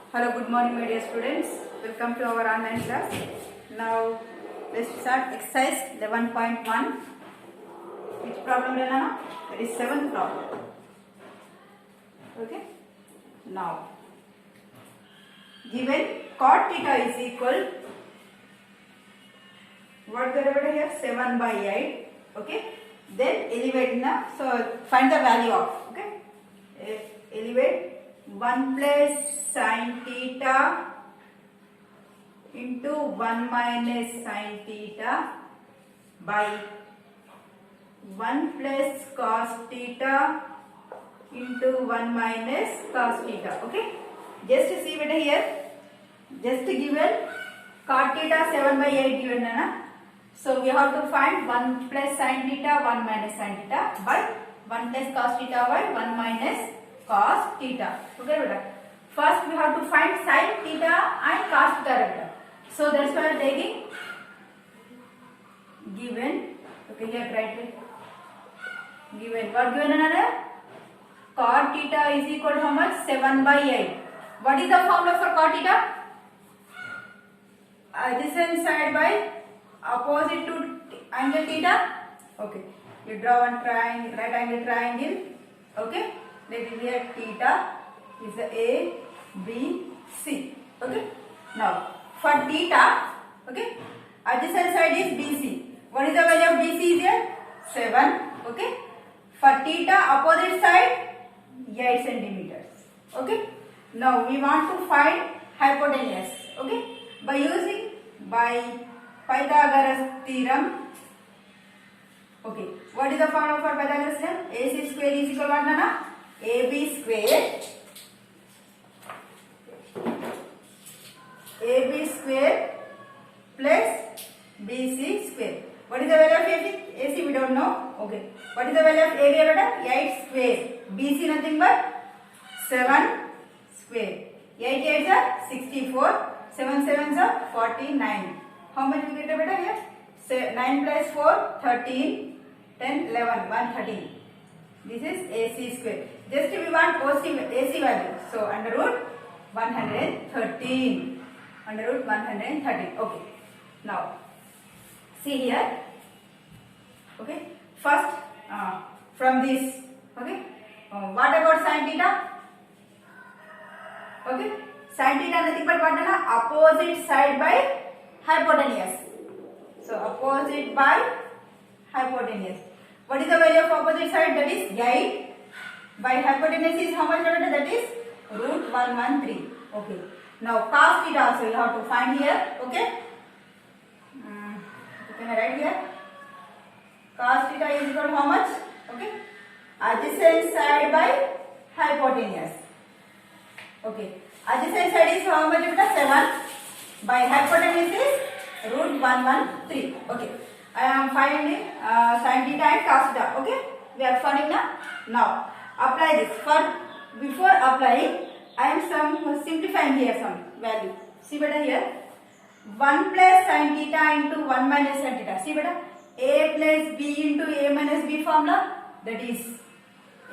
Hello, good morning, my dear students. Welcome to our online class. Now, let's start exercise 11.1. Which problem, Renana? That is 7th problem. Okay. Now, given cot theta is equal, what variable here? 7 by 8. Okay. Then elevate na. So find the value of. Okay. Elevate 1 plus sin theta into 1 minus sin theta by 1 plus cos theta into 1 minus cos theta. Okay. Just to see better here. Just given cot theta 7 by 8 given na. So we have to find 1 plus sin theta, 1 minus sin theta by 1 plus cos theta by 1 minus cos theta. Okay, beta. First we have to find sin theta and cos theta. Beta. So that's why I am taking given. Okay, here write it. Given. What given another? Cot theta is equal to how much? 7 by 8. What is the formula for cot theta? Adjacent side by opposite to angle theta. Okay, you draw one triangle, right angle triangle. Okay, let it here theta is the A, B, C. Okay, now for theta, okay, adjacent side is BC. What is the value of BC is here? 7. Okay, for theta opposite side 8 centimeters. Okay, now we want to find hypotenuse. Okay, by Pythagoras theorem. Okay, what is the formula for Pythagoras theorem? AC square is equal to what, Nana? AB square plus BC square. What is the value of AC? We don't know. Okay, what is the value of AB? 8 square. BC nothing but 7 square. 8 8s are 64. 7 7s are 49. How much we get here? Say 9 plus 4, 13, 10, 11, 113. This is AC square. Just we want AC value. So under root 113. Under root 113. Okay. Now see here. Okay. First from this. Okay. What about sin theta? Okay. Sin theta nothing but what? Opposite side by hypotenuse. So opposite by hypotenuse. What is the value of opposite side? That is 8. By hypotenuse is how much? That is root 113. Okay. Now cos theta also you have to find here. Okay. Can I write here? Cos theta is equal to how much? Okay. Adjacent side by hypotenuse. Okay. Adjacent side is how much? 7. By hypotenuse is root 113. Okay. I am finding sin theta and cos theta. Okay. We are finding now. Apply this. Before applying, I am simplifying here some value. See better here. 1 plus sin theta into 1 minus sin theta. See better. A plus B into A minus B formula. That is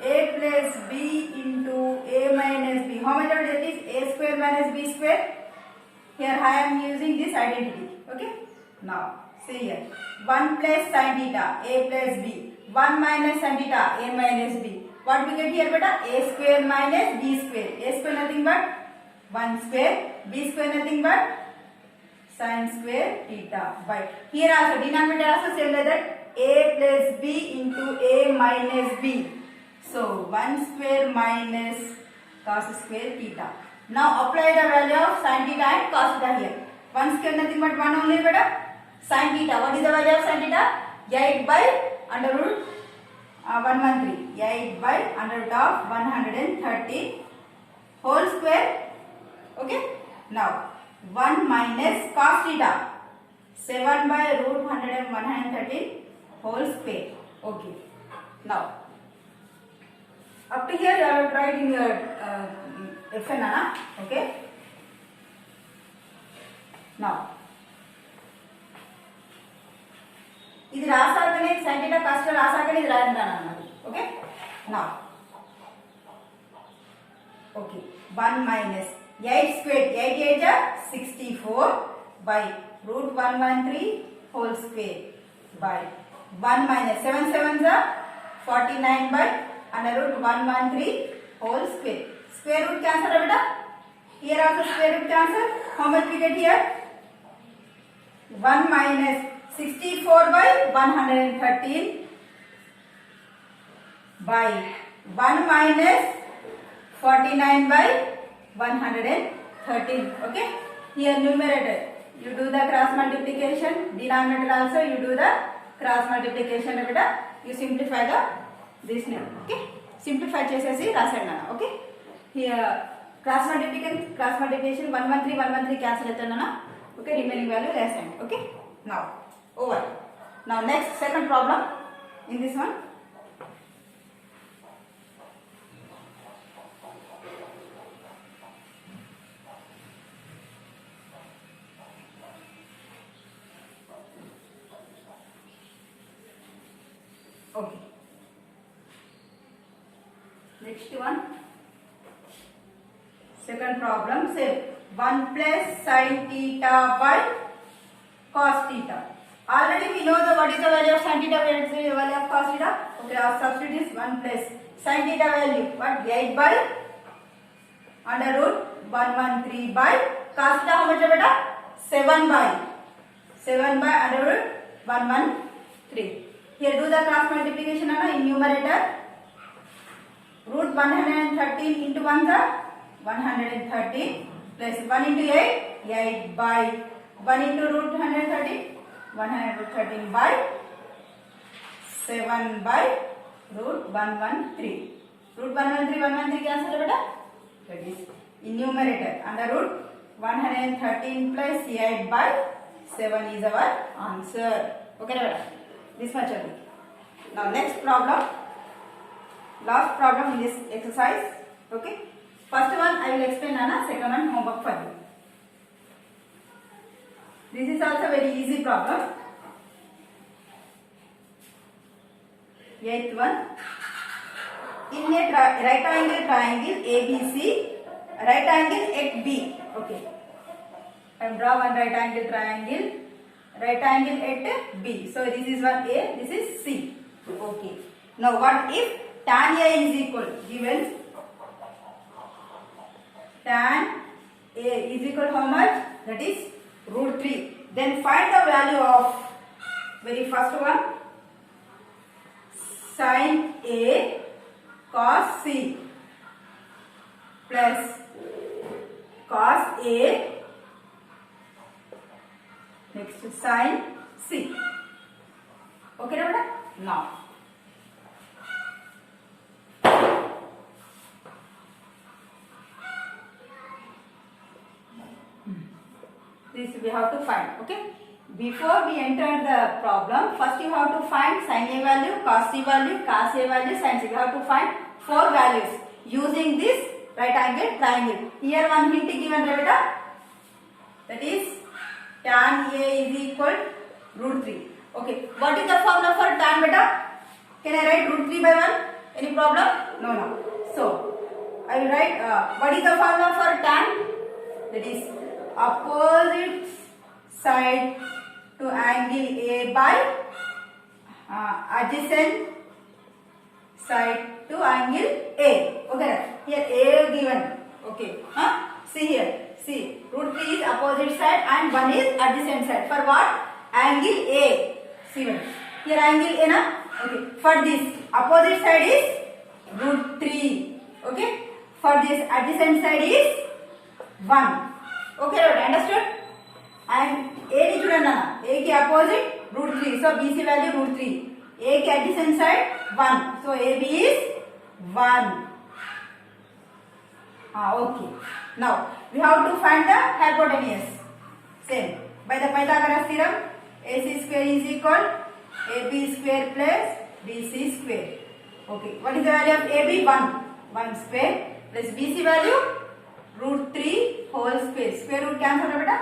A plus B into A minus B. How much that is? A square minus B square. Here I am using this identity. Okay. Now see here. 1 plus sin theta A plus B. 1 minus sin theta A minus B. What we get here, beta? A square minus B square. A square nothing but 1 square. B square nothing but sin square theta by. Here also denominator also same like that. A plus B into A minus B. So 1 square minus cos square theta. Now apply the value of sin theta and cos theta here. 1 square nothing but 1 only, beta. Sin theta. What is the value of sin theta? 8 by under root 113. 8 by under root of 130 whole square. Okay. Now 1 minus cos theta. 7 by root 113 whole square. Okay. Now up to here you are writing your FN. Okay. Now ఇది రాసాకనే sin theta cos theta రాసాకనే ఇది రాయండి అన్నమాట. Okay. Now okay, 1 minus 8 square, 8 8 are 64 by root 113 whole square by 1 minus 7 7s are 49 by under root 113 whole square. Square root cancel beta. Here also square root cancel. How much we get here? 1 minus 64 by 113 by 1 minus 49 by 113. Okay. Here numerator you do the cross multiplication. Denominator also you do the cross multiplication. Beta. You simplify this name. Okay. Simplify chesesi rasandi nana. Okay. Here cross multiplication 113 cancel aitadi nana. Okay. Remaining value less than. Okay. Now over. Now next second problem in this one. Okay. Next one. Second problem. Say 1 plus sin theta by cos theta. Already we know what is the value of sin theta, what is the value of cos theta. Okay, our substitute is 1 plus sin theta value. What? 8 by under root 113 by cos theta. How much beta? 7 by under root 113. Here do the cross multiplication in numerator. Root 113 into 1 is 113 plus 1 into 8, 8 by 1 into root 113, 113 by 7 by root 113. Root 113 cancel beta. That is in numerator under root 113 plus 8 by 7 is our answer. Okay beta. This much only. Now next problem. Last problem in this exercise. Okay. First one I will explain Nana. Second one homework for you. This is also very easy problem. Eighth one. In a right angle triangle ABC, right angle at B. Okay. I will draw one right angle triangle. Right angle at B. So this is one A, this is C. Okay. Now what if tan A is equal, given tan A is equal how much? That is root 3. Then find the value of very first one, sin A cos C plus cos A next to sin C. Okay, now this we have to find. Okay, before we enter the problem, first you have to find sin A value, cos C value, cos A value, sin C. We have to find 4 values using this right angle triangle. Here one hint given, beta. That is tan A is equal root 3. Okay, what is the formula for tan beta? Can I write root 3 by 1? Any problem? No. So I will write what is the formula for tan? That is opposite side to angle A by adjacent side to angle A. Okay, here A given. Okay, see here. See, root 3 is opposite side and 1 is adjacent side. For what? Angle A. See here angle A na? Okay. For this opposite side is root 3. Okay. For this adjacent side is 1. Okay, understood? And A ni chudana. A ki opposite root 3. So BC value root 3. A ki adjacent side 1. So AB is 1. Okay. Now we have to find the hypotenuse. Same. By the Pythagoras theorem, AC square is equal AB square plus BC square. Okay. What is the value of AB? 1. 1 square plus BC value root 3 whole square. Square root cancel beta.